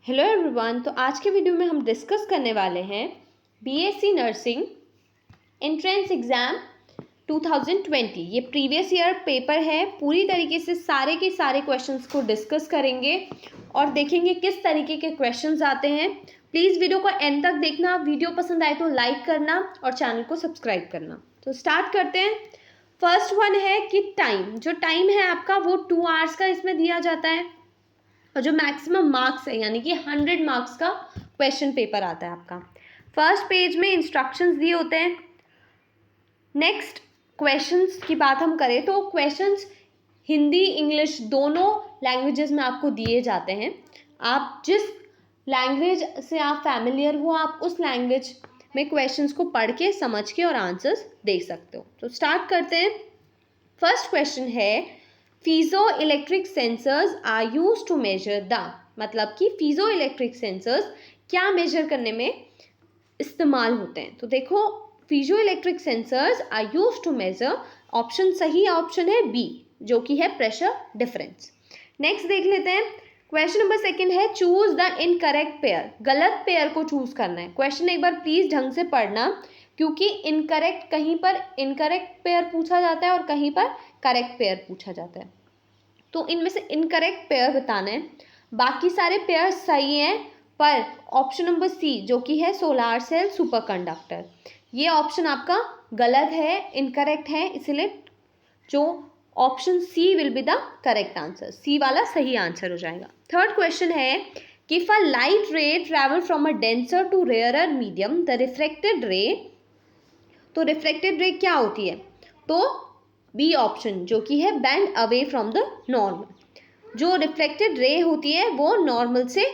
Hello everyone. तो आज के वीडियो में हम डिस्कस करने वाले हैं बीएससी नर्सिंग एंट्रेंस एग्ज़ाम 2020। ये प्रीवियस ईयर पेपर है। पूरी तरीके से सारे के सारे क्वेश्चंस को डिस्कस करेंगे और देखेंगे किस तरीके के क्वेश्चंस आते हैं। प्लीज़ वीडियो को एंड तक देखना। वीडियो पसंद आए तो लाइक करना और चैनल को सब्सक्राइब करना। तो स्टार्ट करते हैं। फर्स्ट वन है कि जो टाइम है आपका वो 2 आवर्स का इसमें दिया जाता है और जो मैक्सिमम मार्क्स है यानी कि 100 मार्क्स का क्वेश्चन पेपर आता है आपका। फर्स्ट पेज में इंस्ट्रक्शंस दिए होते हैं। नेक्स्ट क्वेश्चंस की बात हम करें तो क्वेश्चंस हिंदी इंग्लिश दोनों लैंग्वेजेस में आपको दिए जाते हैं। आप जिस लैंग्वेज से आप फैमिलियर हो आप उस लैंग्वेज में क्वेश्चंस को पढ़ के समझ के और आंसर्स दे सकते हो। तो स्टार्ट करते हैं। फर्स्ट क्वेश्चन है piezo electric sensors are used to measure the, मतलब कि पीजो इलेक्ट्रिक सेंसर्स क्या मेजर करने में इस्तेमाल होते हैं। तो देखो piezo electric sensors are used to measure, option सही ऑप्शन है बी जो कि है प्रेशर डिफरेंस। नेक्स्ट देख लेते हैं। क्वेश्चन नंबर सेकंड है चूज द इनकरेक्ट पेयर, गलत पेयर को चूज करना है। क्वेश्चन एक बार प्लीज ढंग से पढ़ना क्योंकि इनकरेक्ट कहीं पर इनकरेक्ट पेयर पूछा जाता है और कहीं पर करेक्ट पेयर पूछा जाता है। तो इनमें से इनकरेक्ट पेयर बताना है। बाकी सारे पेयर सही हैं पर ऑप्शन नंबर सी जो कि है सोलार सेल सुपर कंडक्टर, ये ऑप्शन आपका गलत है, इनकरेक्ट है, इसलिए जो option C will be the correct answer, C वाला सही आंसर हो जाएगा। थर्ड क्वेश्चन है कि if a light ray travel from a denser to rarer medium the reflected ray, तो रिफ्लेक्टेड रे क्या होती है? तो बी ऑप्शन जो कि है bend away from the normal. जो रिफ्लेक्टेड रे होती है वो नॉर्मल से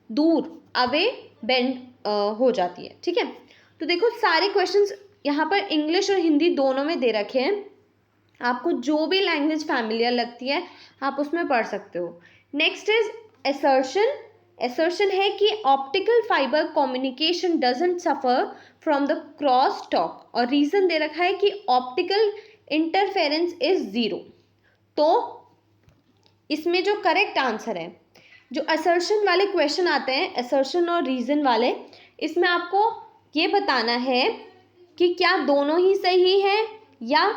दूर अवे बेंड हो जाती है। ठीक है, तो देखो सारे क्वेश्चंस यहाँ पर इंग्लिश और हिंदी दोनों में दे रखे हैं। आपको जो भी लैंग्वेज फैमिलियर लगती है आप उसमें पढ़ सकते हो। Next is assertion. असर्शन है कि optical fibre communication doesn't suffer from the cross talk और रीजन दे रखा है कि ऑप्टिकल इंटरफेरेंस इज 0। तो इसमें जो करेक्ट आंसर है, जो असर्शन वाले क्वेश्चन आते हैं असर्शन और रीजन वाले, इसमें आपको ये बताना है कि क्या दोनों ही सही है या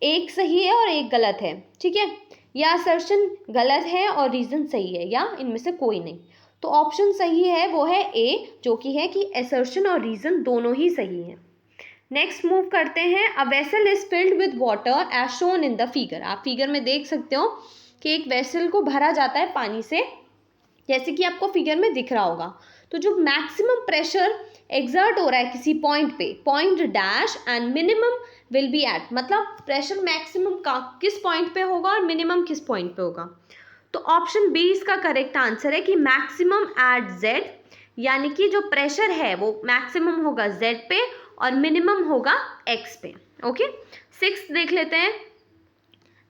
एक सही है और एक गलत है। ठीक है, या असर्शन गलत है और रीजन सही है या इनमें से कोई नहीं। तो ऑप्शन सही है वो है ए जो कि है कि असर्शन और रीजन दोनों ही सही हैं। नेक्स्ट मूव करते हैं। A vessel is filled with water as shown in the figure. आप फिगर में देख सकते हो कि एक वेसल को भरा जाता है पानी से, जैसे कि आपको फिगर में दिख रहा होगा। तो जो मैक्सिमम प्रेशर एग्जर्ट हो रहा है किसी पॉइंट पे, point dash and minimum will be at, मतलब प्रेशर मैक्सिमम का किस पॉइंट पे होगा और मिनिमम किस पॉइंट पे होगा। तो ऑप्शन बी इसका करेक्ट आंसर है कि मैक्सिमम एट जेड, यानी कि जो प्रेशर है वो मैक्सिमम होगा जेड पे और मिनिमम होगा एक्स पे। ओके, सिक्स्थ देख लेते हैं।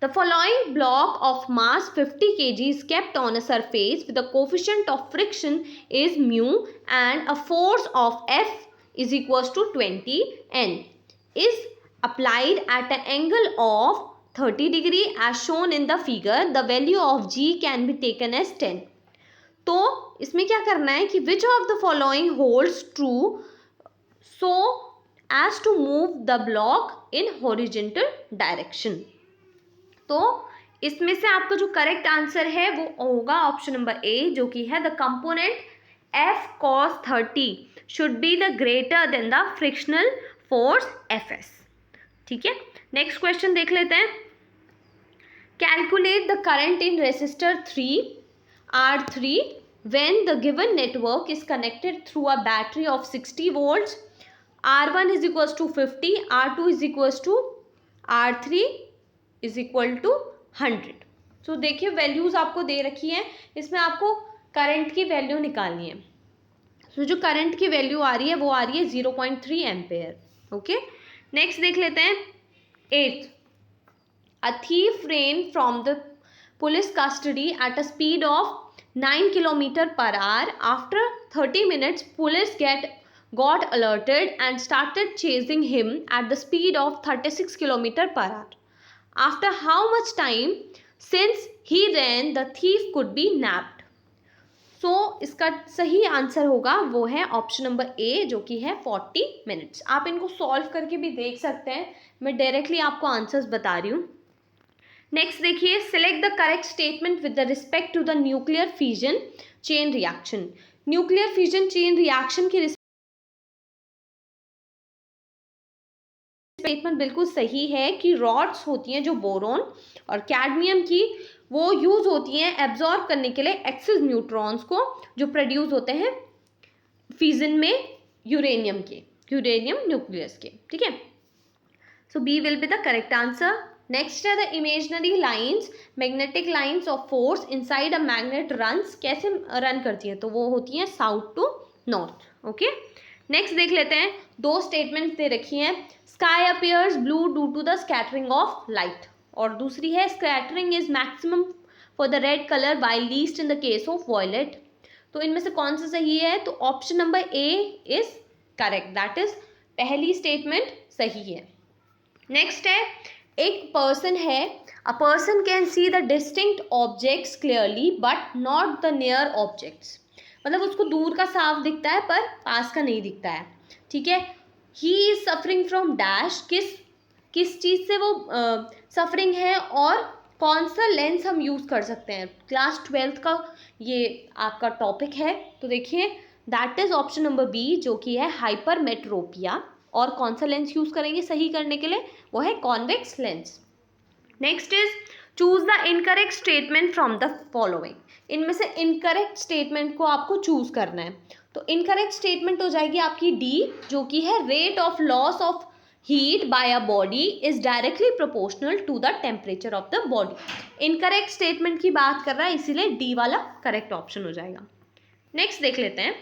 The following block of mass 50 kg is kept on a surface with a coefficient of friction is mu and a force of F is equals to 20 N is applied at an angle of 30 degree as shown in the figure. The value of G can be taken as 10. तो इसमें क्या करना है कि which of the following holds true so as to move the block in horizontal direction. तो इसमें से आपका जो करेक्ट आंसर है वो होगा ऑप्शन नंबर ए जो कि है the component F cos 30 should be the greater than the frictional force Fs। ठीक है, नेक्स्ट क्वेश्चन देख लेते हैं। Calculate the current in resistor 3R3 when the given network is connected through a battery of 60 volts. R1 is equals to 50, R2 is equals to R3 is equal to 100। तो देखिए values आपको दे रखी है, इसमें आपको करंट की value निकालनी है। तो जो करंट की वैल्यू आ रही है वो आ रही है 0.3 एम्पेयर। ओके, नेक्स्ट देख लेते हैं। 8th, a thief rain from the police custody at a speed of 9 kilometre per hour. After 30 minutes police got alerted and started chasing him at the speed of 36 kilometer per hour. After how much time since he ran the thief could be nabbed? इसका सही answer होगा वो है option number ए, जो कि है 40 minutes. आप इनको सॉल्व करके भी देख सकते हैं, मैं डायरेक्टली आपको आंसर्स बता रही हूँ। नेक्स्ट देखिए, select the correct statement with the respect to the nuclear fusion chain reaction. Nuclear fusion chain reaction की स्टेटमेंट बिल्कुल सही है कि रॉड्स होती हैं जो बोरोन और कैडमियम की, वो यूज होती हैं एब्जॉर्ब करने के लिए एक्सेस न्यूट्रॉन्स को जो प्रोड्यूस होते हैं फ्यूजन में यूरेनियम न्यूक्लियस के, ठीक है। So B will be the correct answer. Next है the imaginary lines, magnetic lines of force inside a magnet runs, कैसे रन करती है, तो वो होती हैं south to north, okay. Next देख लेते हैं, दो स्टेटमेंट दे रखी हैं, sky appears blue due to the scattering of light, और दूसरी है scattering is maximum for the red colour while least in the case of violet. तो इनमें से कौन सा सही है, तो option number A is correct, that is पहली स्टेटमेंट सही है। नेक्स्ट है, एक पर्सन है, a person can see the distinct objects clearly but not the near objects, मतलब उसको दूर का साफ दिखता है पर पास का नहीं दिखता है, ठीक है। He is suffering from dash, किस चीज़ से वो सफरिंग है और कौन सा लेंस हम यूज़ कर सकते हैं, क्लास 12th का ये आपका टॉपिक है। तो देखिए that is option number B, जो कि है हाइपरमेट्रोपिया, और कौन सा लेंस यूज़ करेंगे सही करने के लिए, वो है convex lens. Next is choose the incorrect statement from the following, इनमें से इनकरेक्ट स्टेटमेंट को आपको चूज करना है। तो इनकरेक्ट स्टेटमेंट हो जाएगी आपकी डी, जो कि है rate of loss of heat by a body is directly proportional to the temperature of the body. Incorrect statement की बात कर रहा है, इसीलिए डी वाला करेक्ट ऑप्शन हो जाएगा। नेक्स्ट देख लेते हैं,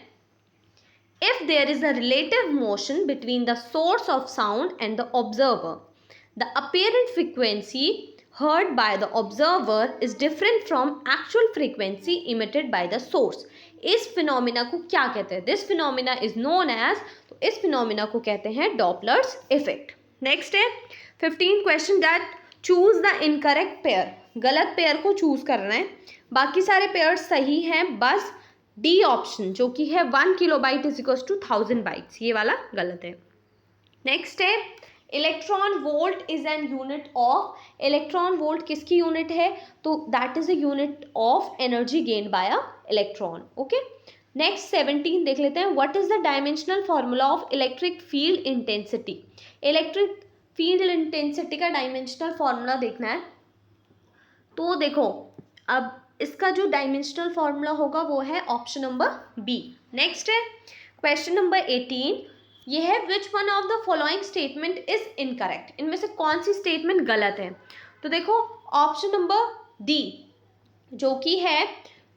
if there is a relative motion between the source of sound and the observer, the apparent frequency heard by the observer is different from actual frequency emitted by the source. इस phenomena को क्या कहते हैं, this phenomena is known as, तो इस phenomena को कहते हैं डॉपलर्स इफेक्ट। नेक्स्ट है 15 question that choose the incorrect pair, गलत पेयर को चूज करना है, बाकी सारे पेयर सही हैं, बस डी ऑप्शन जो कि है 1 kilobyte is equal to 1000 bytes, ये वाला गलत है। नेक्स्ट है electron volt is an unit of, electron volt किसकी यूनिट है, तो that is a unit of energy gain by a electron, okay. Next 17 देख लेते हैं, what is the dimensional formula of electric field intensity, electric field intensity का dimensional formula देखना है। तो देखो अब इसका जो डायमेंशनल फॉर्मूला होगा वो है ऑप्शन नंबर बी। नेक्स्ट है क्वेश्चन नंबर 18, ये है which one of the following statement is incorrect, इनमें से कौन सी स्टेटमेंट गलत है, तो देखो ऑप्शन नंबर डी जो कि है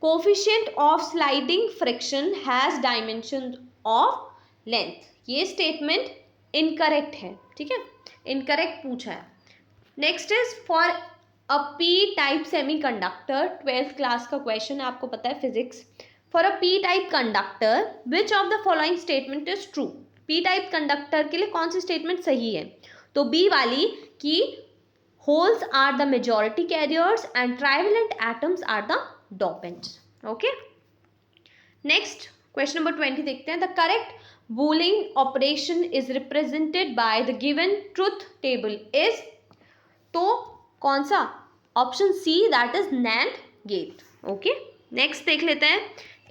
coefficient of sliding friction has dimension of length, ये स्टेटमेंट इनकरेक्ट है, ठीक है, इनकरेक्ट पूछा है। Next is for a P type semiconductor, 12th class का क्वेश्चन है, आपको पता है physics. For a P type conductor which of the following statement is true, P type conductor के लिए कौन सी स्टेटमेंट सही है, तो बी वाली कि holes are the majority carriers and trivalent atoms are the dopants, okay. Next question number 20 देखते हैं, the correct Boolean operation is represented by the given truth table is, तो कौन सा, option C that is NAND gate, okay. Next देख लेते हैं,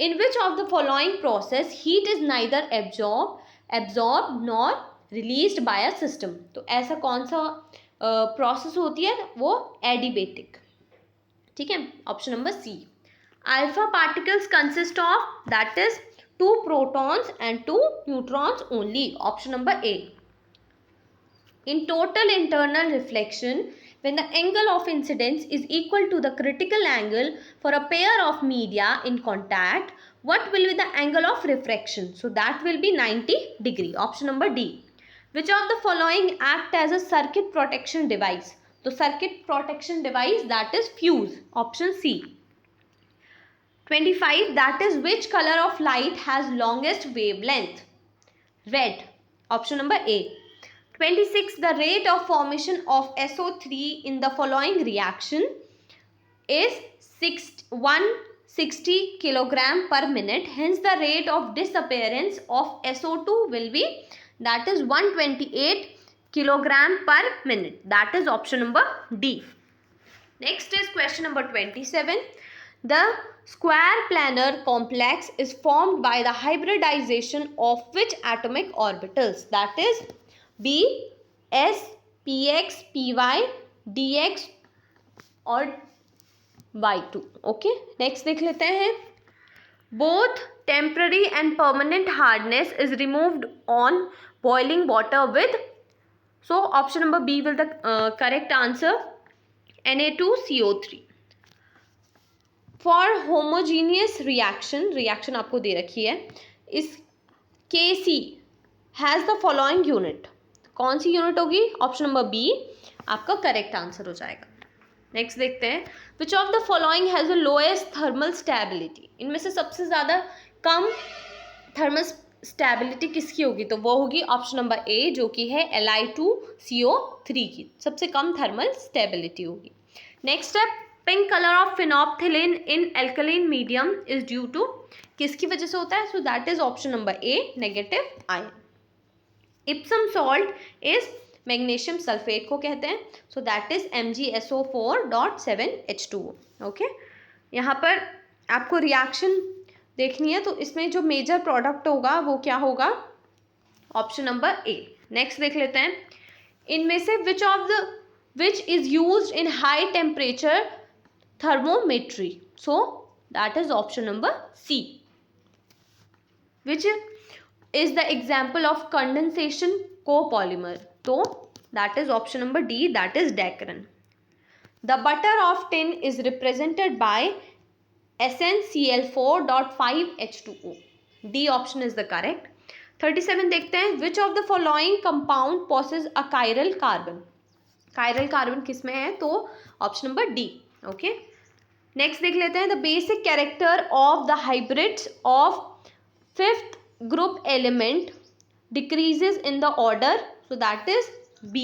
in which of the following process heat is neither absorb nor released by a system, तो ऐसा कौन सा प्रोसेस होती है, वो एडिबेटिक, ठीक है, option number C. Alpha particles consist of, that is 2 protons and 2 neutrons only, option number A. In total internal reflection, when the angle of incidence is equal to the critical angle for a pair of media in contact, what will be the angle of refraction, so that will be 90 degree, option number D. Which of the following act as a circuit protection device, so circuit protection device that is fuse, option C. 25, that is which color of light has longest wavelength, red, option number A. 26, the rate of formation of SO3 in the following reaction is 1 60 kilogram per minute. Hence the rate of disappearance of SO2 will be, that is 128 kilogram per minute. That is option number D. Next is question number 27. The square planar complex is formed by the hybridization of which atomic orbitals? That is B, S, Px, Py, Dx और Y2. Okay, next देख लेते हैं. Both temporary and permanent hardness is removed on boiling water with, so option number B will the correct answer, Na2CO3. For homogeneous reaction आपको दे रखी है, इस Kc has the following unit. कौन सी unit होगी? Option number B आपका correct answer हो जाएगा. Next देखते हैं. Which of the following has the lowest thermal stability? इनमें से सबसे ज़्यादा कम थर्मल स्टेबिलिटी किसकी होगी? तो वो होगी ऑप्शन नंबर ए, जो कि है Li2CO3 की सबसे कम थर्मल स्टेबिलिटी होगी. नेक्स्ट है, pink colour of phenolphthalein in alkaline medium is due to, किसकी वजह से होता है? So that is option number A, negative ion. Epsom salt is, magnesium sulphate को कहते हैं, सो दैट इज MgSO4.7H2O. ओके, यहाँ पर आपको रिएक्शन देखनी है, तो इसमें जो मेजर प्रोडक्ट होगा वो क्या होगा? ऑप्शन नंबर ए. नेक्स्ट देख लेते हैं. इनमें से which is used in high temperature thermometry? So that is option number C. Which is the example of condensation copolymer? So that is option number D, that is Dacron. The butter of tin is represented by SnCl4.5H2O. D option is the correct. 37 देखते हैं. Which of the following compound possesses a chiral carbon? Chiral carbon किस में है? तो option number D. Okay. Next देख लेते हैं. The basic character of the hybrids of fifth group element decreases in the order, so that is B.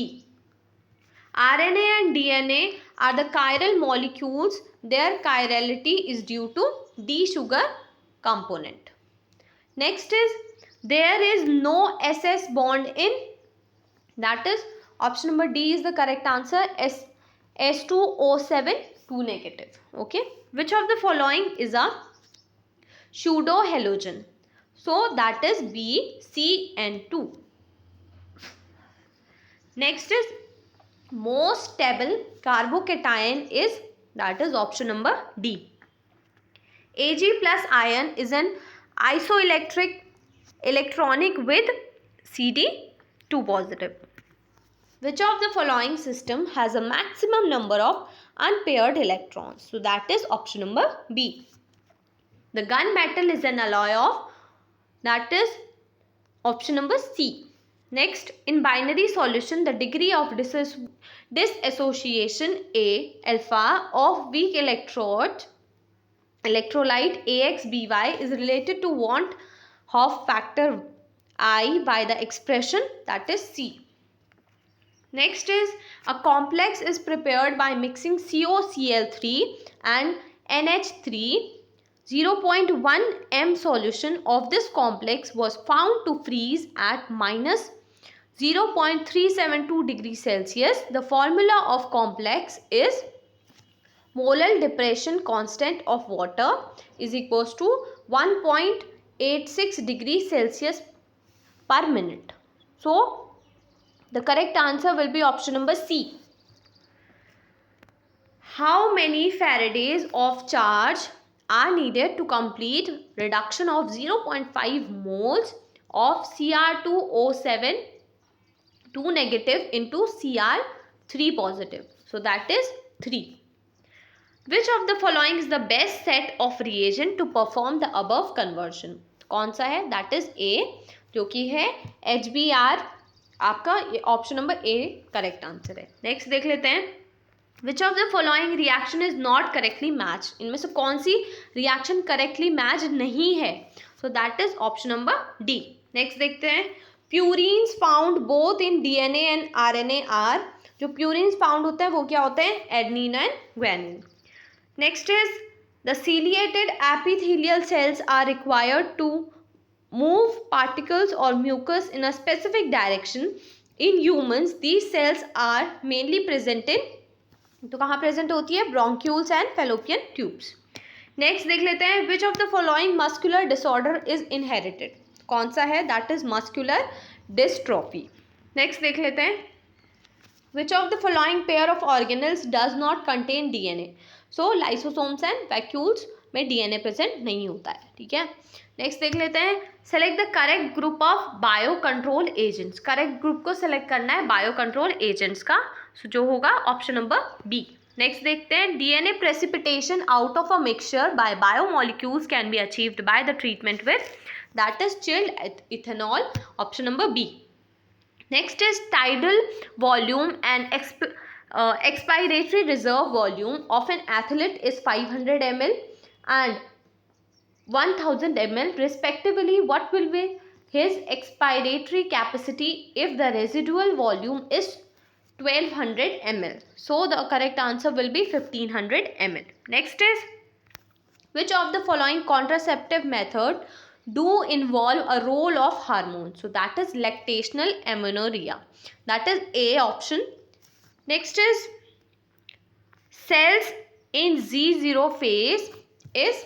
RNA and DNA are the chiral molecules. Their chirality is due to D sugar component. Next is, there is no SS bond in, that is option number D is the correct answer, S2O7 2 negative. Okay, which of the following is a pseudo halogen? So that is B, C and 2. Next is, most stable carbocation is, that is option number D. Ag plus ion is an isoelectric electronic with CD2 positive. Which of the following system has a maximum number of unpaired electrons? So that is option number B. The gunmetal is an alloy of, that is option number C. Next, in binary solution, the degree of dissociation A alpha of weak electrolyte AXBY is related to want Hopf factor I by the expression, that is C. Next is, a complex is prepared by mixing COCl3 and NH3. 0.1 m solution of this complex was found to freeze at minus 0.372 degrees Celsius. The formula of complex is molar depression constant of water is equals to 1.86 degrees Celsius per minute. So the correct answer will be option number C. How many faradays of charge are needed to complete reduction of 0.5 moles of Cr2O7 2 negative into Cr3 positive? So that is 3. Which of the following is the best set of reagent to perform the above conversion? कौन सा है? That is A, जो कि है HBr. आपका option number A correct answer है. Next देख लेते हैं. Which of the following reaction is not correctly matched? इनमें से कौन सी रिएक्शन करेक्टली मैच नहीं है? So that is option number D. Next देखते हैं. Purines found both in DNA and RNA are, जो purines found होते हैं वो क्या होते हैं? Adenine and guanine. Next is, The ciliated epithelial cells are required to move particles or mucus in a specific direction. In humans, these cells are mainly present in, तो कहाँ present होती है? Bronchioles and fallopian tubes. Next देख लेते हैं, which of the following muscular disorder is inherited? कौन सा है? That is muscular dystrophy. Next देख लेते हैं, which of the following pair of organelles does not contain DNA? So lysosomes and vacuoles में DNA present नहीं होता है, ठीक है. नेक्स्ट देख लेते हैं, select the correct group of bio control agents. Correct group को सेलेक्ट करना है बायो कंट्रोल एजेंट्स का, जो होगा ऑप्शन नंबर बी. नेक्स्ट देखते हैं, DNA precipitation out of a mixture by biomolecules can be achieved by the treatment with, that is chilled ethanol, option number B. Next is tidal volume and expiratory reserve volume of an athlete is 500 ml and 1000 ml respectively. What will be his expiratory capacity if the residual volume is 1200 ml? So the correct answer will be 1500 ml. Next is, which of the following contraceptive method do involve a role of hormones? So that is lactational amenorrhea, that is A option. Next is, cells in Z0 phase is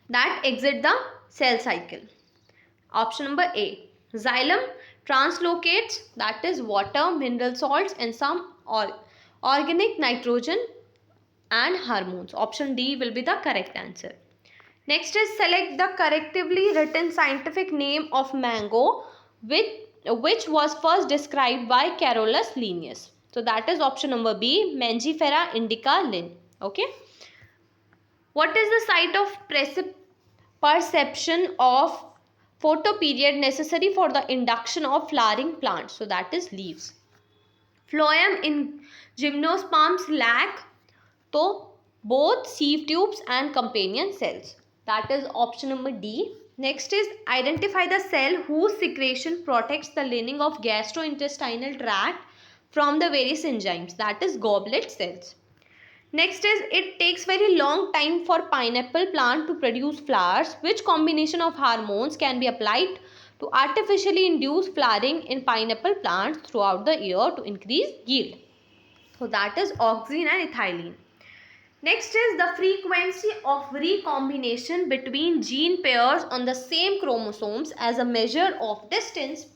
that exit the cell cycle, option number A. Xylem translocates, that is water, mineral salts and some organic nitrogen and hormones, option D will be the correct answer. Next is, select the correctly written scientific name of mango which was first described by Carolus Linnaeus. So that is option number B, Mangifera indica Linn. Okay. What is the site of perception of photoperiod necessary for the induction of flowering plants? So that is leaves. Phloem in gymnosperms lack तो both sieve tubes and companion cells, that is option number D. Next is, identify the cell whose secretion protects the lining of gastrointestinal tract from the various enzymes, that is goblet cells. Next is, it takes very long time for pineapple plant to produce flowers. Which combination of hormones can be applied to artificially induce flowering in pineapple plants throughout the year to increase yield? So that is auxin and ethylene. Next is, the frequency of recombination between gene pairs on the same chromosomes as a measure of distance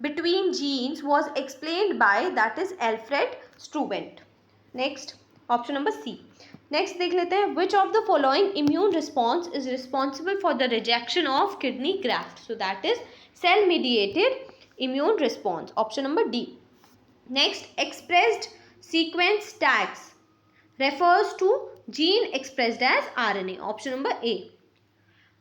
between genes was explained by, that is Alfred Strubent. Next, option number C. Next देख लेते हैं, which of the following immune response is responsible for the rejection of kidney graft? So that is cell mediated immune response, option number D. Next, expressed sequence tags refers to gene expressed as RNA, option number A.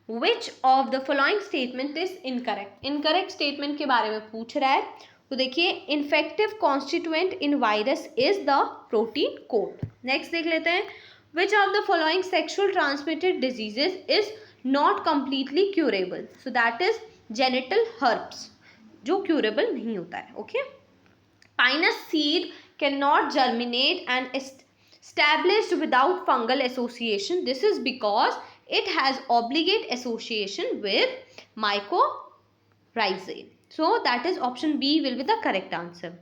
Which of the following statement is incorrect? Incorrect statement के बारे में पूछ रहा है, तो देखिए, infective constituent in virus is the protein coat. Next देख लेते हैं, which of the following sexual transmitted diseases is not completely curable? So that is genital herpes, जो curable नहीं होता है. Okay. Pinus seed cannot germinate and established without fungal association. This is because it has obligate association with mycorrhizae. So that is option B will be the correct answer.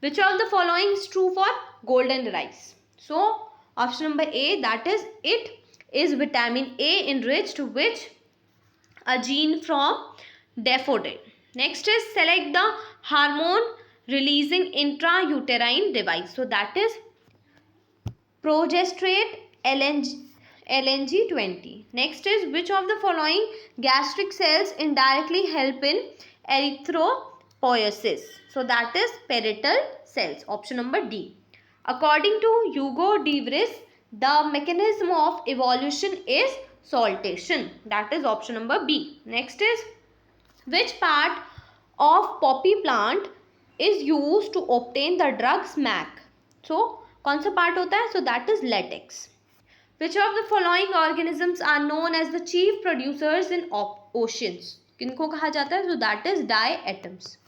Which of the following is true for golden rice? So option number A, that is it is vitamin A enriched with a gene from daffodil. Next is, select the hormone releasing intrauterine device. So that is progesterone LNG20. Next is, which of the following gastric cells indirectly help in erythropoiesis? So that is parietal cells, option number D. According to Hugo de Vries, the mechanism of evolution is saltation, that is option number B. Next is, which part of poppy plant is used to obtain the drug smack? So कौन सा part होता है? So that is latex. Which of the following organisms are known as the chief producers in oceans? किनको कहा जाता है? So that is diatoms.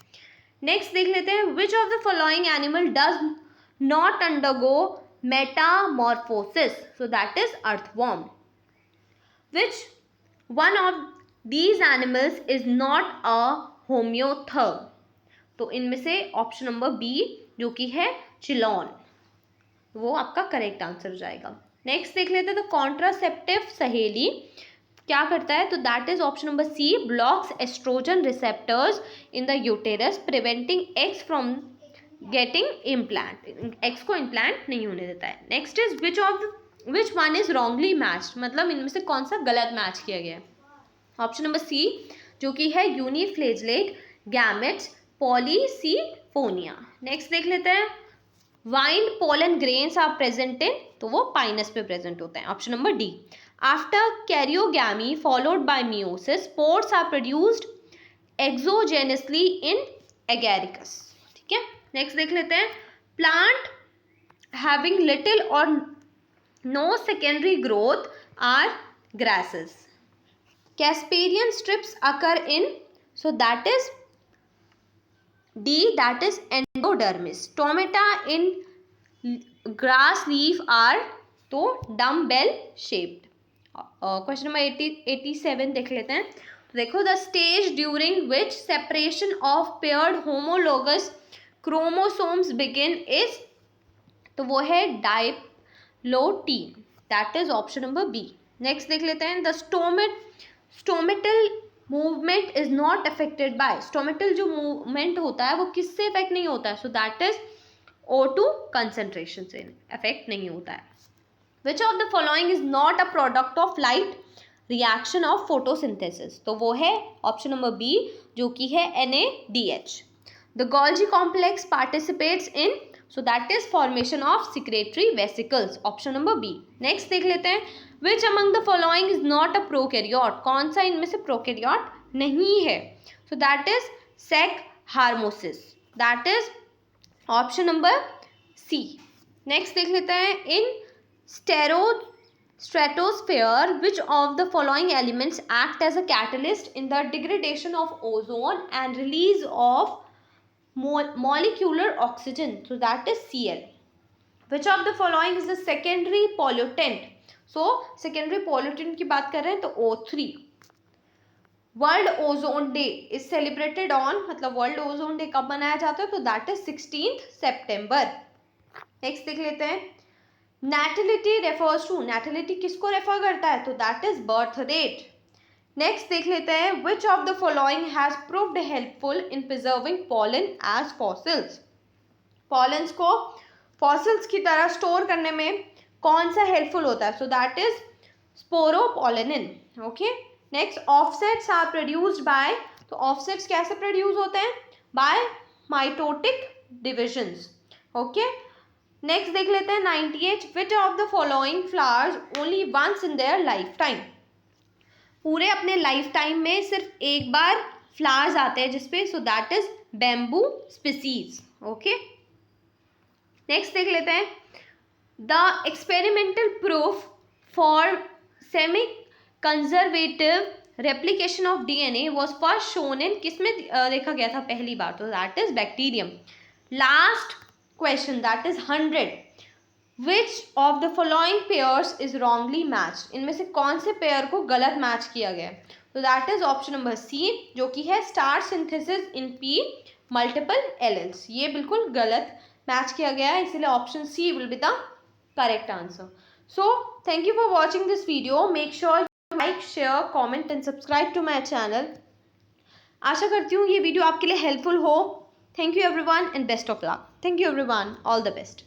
Next देख लेते हैं, which of the following animal does not undergo metamorphosis, so that is earthworm. Which one of these animals is not a homeotherm? तो इनमें से ऑप्शन नंबर बी जो कि है चिलॉन, वो आपका करेक्ट आंसर हो जाएगा. नेक्स्ट देख लेते हैं. तो कॉन्ट्रासेप्टिव सहेली क्या करता है? तो that is option number C, blocks oestrogen receptors in the uterus preventing eggs from getting implant. Eggs को इम्प्लांट नहीं होने देता है. Next is which one is wrongly matched, मतलब इनमें से कौन सा गलत मैच किया गया है? ऑप्शन नंबर सी जो कि है यूनिफ्लेजलेट गैमेट्स पॉलीसीफोनिया. नेक्स्ट देख लेते हैं. Wind pollen grains are present in, तो वो पाइनस पे प्रेजेंट होते हैं. Option number D. After karyogamy followed by meiosis spores are produced exogenously in Agaricus. ठीक है. नेक्स्ट देख लेते हैं. Plant having little or no secondary growth are grasses. Casparian strips occur in, so that is D, that is endodermis. Stomata in grass leaf are तो dumbbell shaped. Question number 87 देख लेते हैं. तो देखो, the stage during which separation of paired homologous chromosomes begin is, तो वो है diplotene. That is option number B. Next देख लेते हैं. The stomatal movement is not affected by, stomatal जो मूवमेंट होता है वो किससे इफेक्ट नहीं होता है? So that is O2 concentration से इफेक्ट नहीं होता है. Which of the following is not a product of light reaction of photosynthesis, तो वो है ऑप्शन नंबर बी जो कि है NADH. The Golgi complex participates in, so that is formation of secretory vesicles. Option number B. Next देख लेते हैं. Which among the following is not a prokaryote, कौन सा इनमें से प्रोकैरियोट नहीं है? So that is Saccharomyces. That is option number C. Next देख लेते हैं. इन stratosphere which of the following elements act as a catalyst in the degradation of ozone and release of molecular oxygen, so that is Cl. Which of the following is the secondary pollutant? So secondary pollutant की बात कर रहे हैं तो O3. World ozone day is celebrated on, मतलब world ozone day कब मनाया जाता है? तो दैट इज 16 सितंबर. नेक्स्ट देख लेते हैं. नैटिलिटी रेफर्स टू, नैटिलिटी किसको रेफर करता है? तो that is birth rate. Next देख लेते हैं. Which of the following has proved helpful in preserving pollen as fossils, pollens को फॉसिल्स की तरह स्टोर करने में कौन सा हेल्पफुल होता है? So that is sporopollenin. Okay. Next, offsets are produced by, तो ऑफसेट्स कैसे प्रोड्यूस होते हैं? By mitotic divisions. Okay. Next देख लेते हैं 98. Which of the following flowers only once in their life time, पूरे अपने लाइफ टाइम में सिर्फ एक बार फ्लावर्स आते हैं जिसपे, सो that is bamboo species. Okay. Next देख लेते हैं. The experimental proof for semi conservative replication of DNA was first shown in, किसमें देखा गया था पहली बार? तो that is bacterium. Last question, that is 100. Which of the following pairs is wrongly matched, इनमें से कौन से पेयर को गलत मैच किया गया है? तो that is option number C जो कि है starch synthesis in P multiple alleles. ये बिल्कुल गलत मैच किया गया है, इसलिए option C will be the correct answer. So thank you for watching this video. Make sure like, share, comment and subscribe to my channel. आशा करती हूँ ये वीडियो आपके लिए हेल्पफुल हो. Thank you everyone and best of luck. Thank you everyone, all the best.